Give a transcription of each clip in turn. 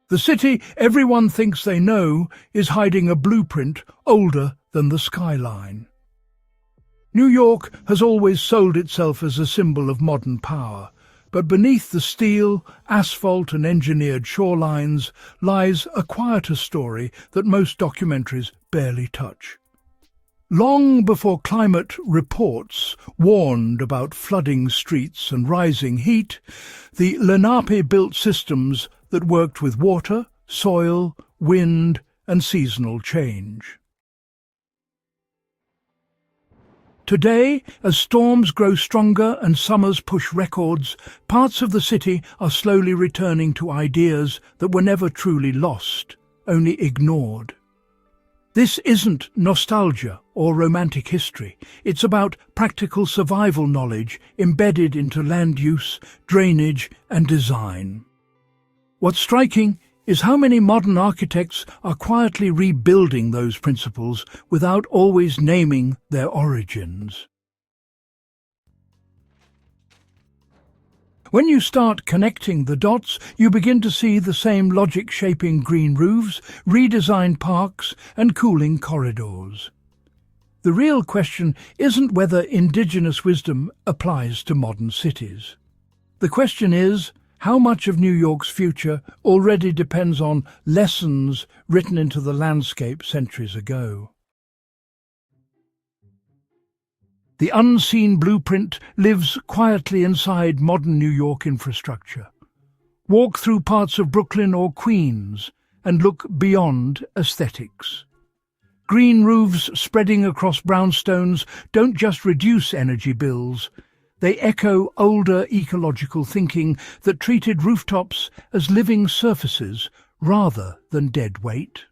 The city everyone thinks they know is hiding a blueprint older than the skyline. New York has always sold itself as a symbol of modern power, but beneath the steel, asphalt and engineered shorelines lies a quieter story that most documentaries barely touch. Long before climate reports warned about flooding streets and rising heat, the Lenape built systems that worked with water, soil, wind and seasonal change. Today, as storms grow stronger and summers push records, parts of the city are slowly returning to ideas that were never truly lost, only ignored. This isn't nostalgia or romantic history. It's about practical survival knowledge embedded into land use, drainage and design. What's striking is how many modern architects are quietly rebuilding those principles without always naming their origins. When you start connecting the dots, you begin to see the same logic shaping green roofs, redesigned parks and cooling corridors. The real question isn't whether indigenous wisdom applies to modern cities. The question is, how much of New York's future already depends on lessons written into the landscape centuries ago? The unseen blueprint lives quietly inside modern New York infrastructure. Walk through parts of Brooklyn or Queens and look beyond aesthetics. Green roofs spreading across brownstones don't just reduce energy bills. They echo older ecological thinking that treated rooftops as living surfaces rather than dead weight.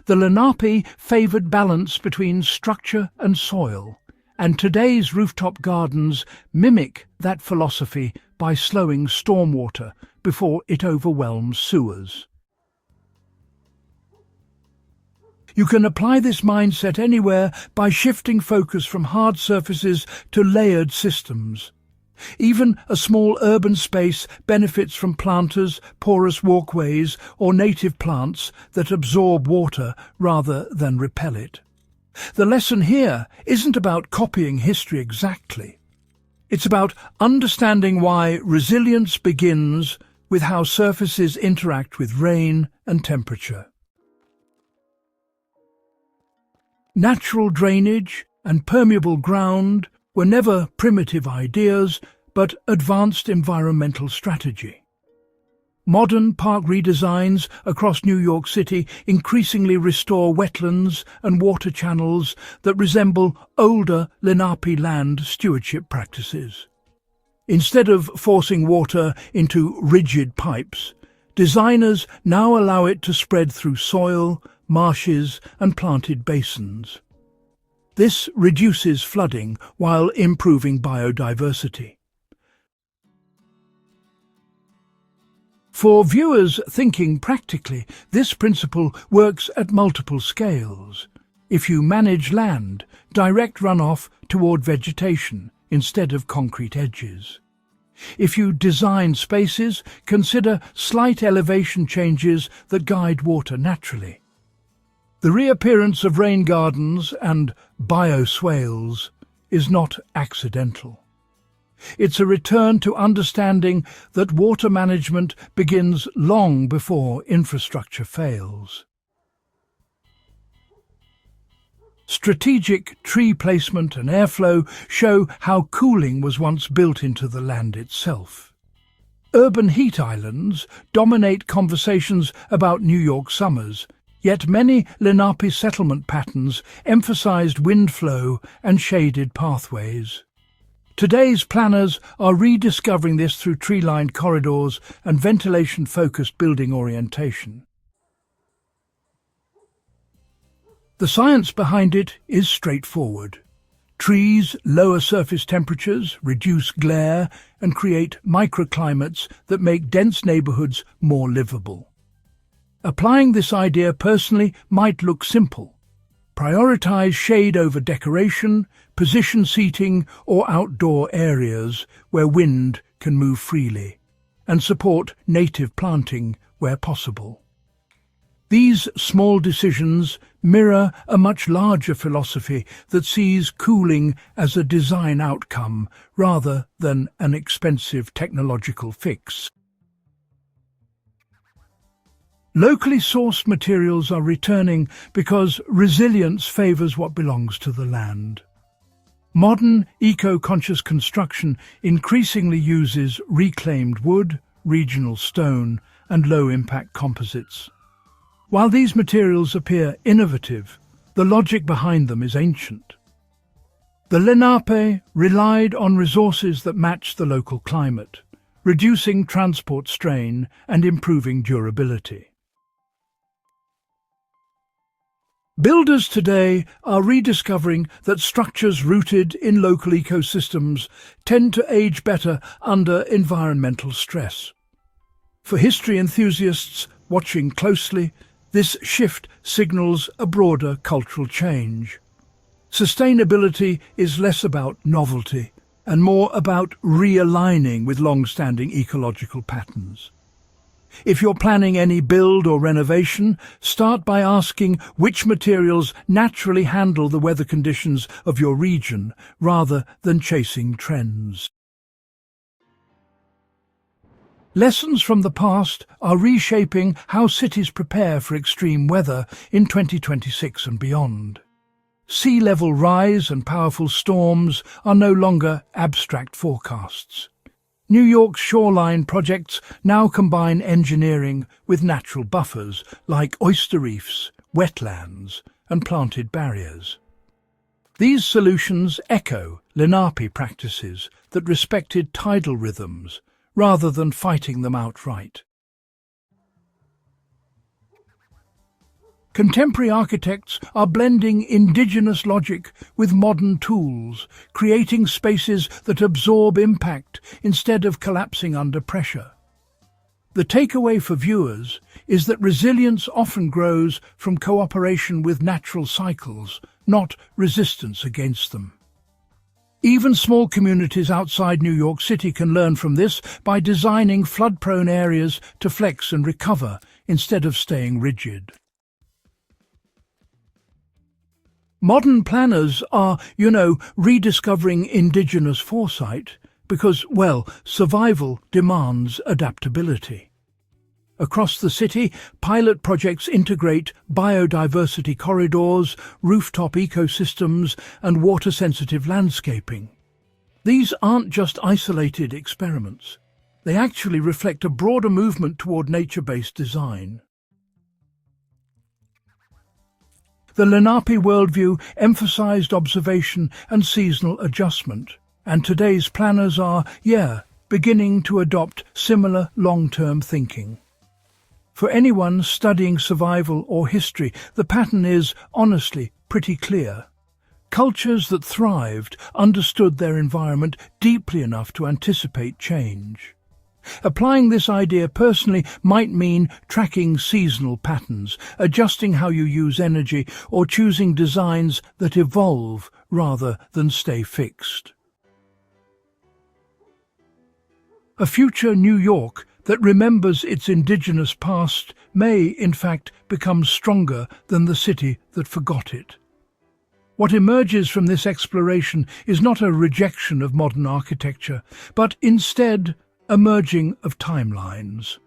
The Lenape favoured balance between structure and soil, and today's rooftop gardens mimic that philosophy by slowing stormwater before it overwhelms sewers. You can apply this mindset anywhere by shifting focus from hard surfaces to layered systems. Even a small urban space benefits from planters, porous walkways, or native plants that absorb water rather than repel it. The lesson here isn't about copying history exactly. It's about understanding why resilience begins with how surfaces interact with rain and temperature. Natural drainage and permeable ground were never primitive ideas, but advanced environmental strategy. Modern park redesigns across New York City increasingly restore wetlands and water channels that resemble older Lenape land stewardship practices. Instead of forcing water into rigid pipes, designers now allow it to spread through soil, marshes and planted basins. This reduces flooding while improving biodiversity. For viewers thinking practically, this principle works at multiple scales. If you manage land, direct runoff toward vegetation instead of concrete edges. If you design spaces, consider slight elevation changes that guide water naturally. The reappearance of rain gardens and bioswales is not accidental. It's a return to understanding that water management begins long before infrastructure fails. Strategic tree placement and airflow show how cooling was once built into the land itself. Urban heat islands dominate conversations about New York summers, yet many Lenape settlement patterns emphasized wind flow and shaded pathways. Today's planners are rediscovering this through tree-lined corridors and ventilation-focused building orientation. The science behind it is straightforward. Trees lower surface temperatures, reduce glare, and create microclimates that make dense neighborhoods more livable. Applying this idea personally might look simple. Prioritize shade over decoration, position seating or outdoor areas where wind can move freely, and support native planting where possible. These small decisions mirror a much larger philosophy that sees cooling as a design outcome rather than an expensive technological fix. Locally sourced materials are returning because resilience favours what belongs to the land. Modern, eco-conscious construction increasingly uses reclaimed wood, regional stone, and low-impact composites. While these materials appear innovative, the logic behind them is ancient. The Lenape relied on resources that matched the local climate, reducing transport strain and improving durability. Builders today are rediscovering that structures rooted in local ecosystems tend to age better under environmental stress. For history enthusiasts watching closely, this shift signals a broader cultural change. Sustainability is less about novelty and more about realigning with long-standing ecological patterns. If you're planning any build or renovation, start by asking which materials naturally handle the weather conditions of your region rather than chasing trends. Lessons from the past are reshaping how cities prepare for extreme weather in 2026 and beyond. Sea level rise and powerful storms are no longer abstract forecasts. New York's shoreline projects now combine engineering with natural buffers like oyster reefs, wetlands, and planted barriers. These solutions echo Lenape practices that respected tidal rhythms rather than fighting them outright. Contemporary architects are blending indigenous logic with modern tools, creating spaces that absorb impact instead of collapsing under pressure. The takeaway for viewers is that resilience often grows from cooperation with natural cycles, not resistance against them. Even small communities outside New York City can learn from this by designing flood-prone areas to flex and recover instead of staying rigid. Modern planners are, rediscovering indigenous foresight because, survival demands adaptability. Across the city, pilot projects integrate biodiversity corridors, rooftop ecosystems, and water-sensitive landscaping. These aren't just isolated experiments. They actually reflect a broader movement toward nature-based design. The Lenape worldview emphasized observation and seasonal adjustment, and today's planners are, beginning to adopt similar long-term thinking. For anyone studying survival or history, the pattern is, honestly, pretty clear. Cultures that thrived understood their environment deeply enough to anticipate change. Applying this idea personally might mean tracking seasonal patterns, adjusting how you use energy, or choosing designs that evolve rather than stay fixed. A future New York that remembers its indigenous past may, in fact, become stronger than the city that forgot it. What emerges from this exploration is not a rejection of modern architecture, but instead a merging of timelines.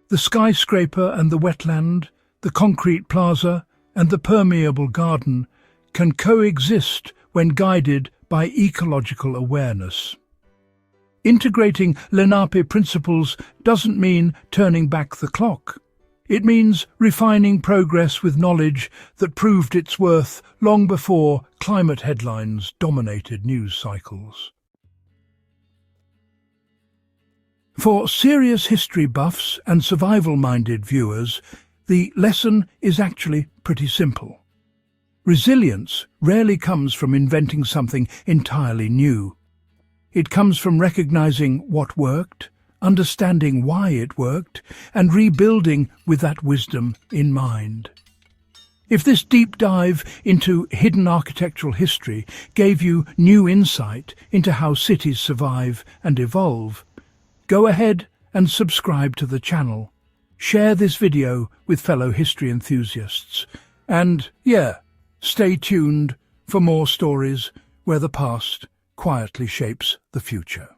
The skyscraper and the wetland, the concrete plaza and the permeable garden can coexist when guided by ecological awareness. Integrating Lenape principles doesn't mean turning back the clock. It means refining progress with knowledge that proved its worth long before climate headlines dominated news cycles. For serious history buffs and survival-minded viewers, the lesson is actually pretty simple. Resilience rarely comes from inventing something entirely new. It comes from recognizing what worked, understanding why it worked, and rebuilding with that wisdom in mind. If this deep dive into hidden architectural history gave you new insight into how cities survive and evolve, go ahead and subscribe to the channel. Share this video with fellow history enthusiasts. And, stay tuned for more stories where the past quietly shapes the future.